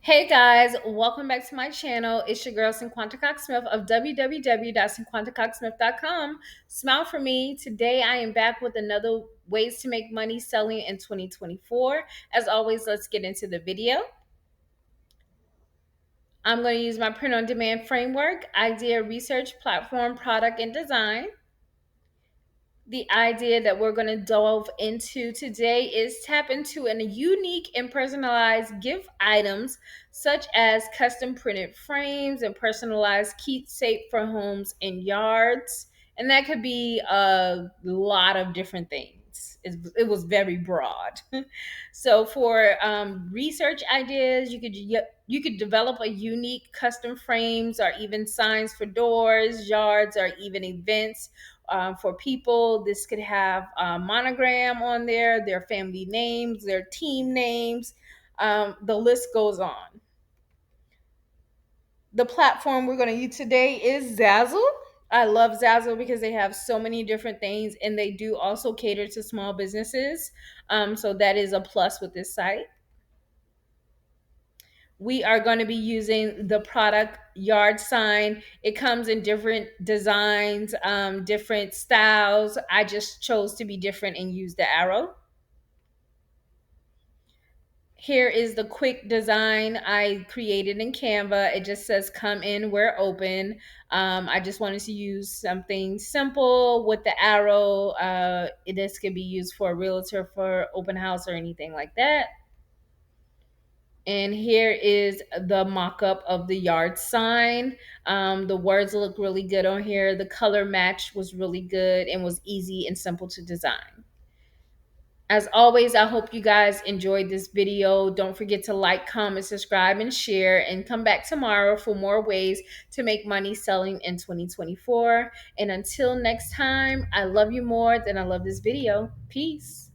Hey guys, welcome back to my channel. It's your girl Cinquanta Cox-Smith of www.cinquantacoxsmith.com. Smile for me. Today I am back with another ways to make money selling in 2024. As always, let's get into the video. I'm going to use my print on demand framework, idea research, platform, product, and design. The idea that we're going to delve into today is tap into a unique and personalized gift items such as custom printed frames and personalized keepsake for homes and yards. And that could be a lot of different things. It was very broad. So for research ideas, you could develop a unique custom frames or even signs for doors, yards, or even events for people. This could have a monogram on there, their family names, their team names. The list goes on. The platform we're going to use today is Zazzle. I love Zazzle because they have so many different things and they do also cater to small businesses. So that is a plus with this site. We are going to be using the product yard sign. It comes in different designs, different styles. I just chose to be different and use the arrow. Here is the quick design I created in Canva. It just says come in, we're open. I just wanted to use something simple with the arrow. This could be used for a realtor, for open house, or anything like that. And here is the mock-up of the yard sign. The words look really good on here. The color match was really good and was easy and simple to design. As always, I hope you guys enjoyed this video. Don't forget to like, comment, subscribe, and share. And come back tomorrow for more ways to make money selling in 2024. And until next time, I love you more than I love this video. Peace.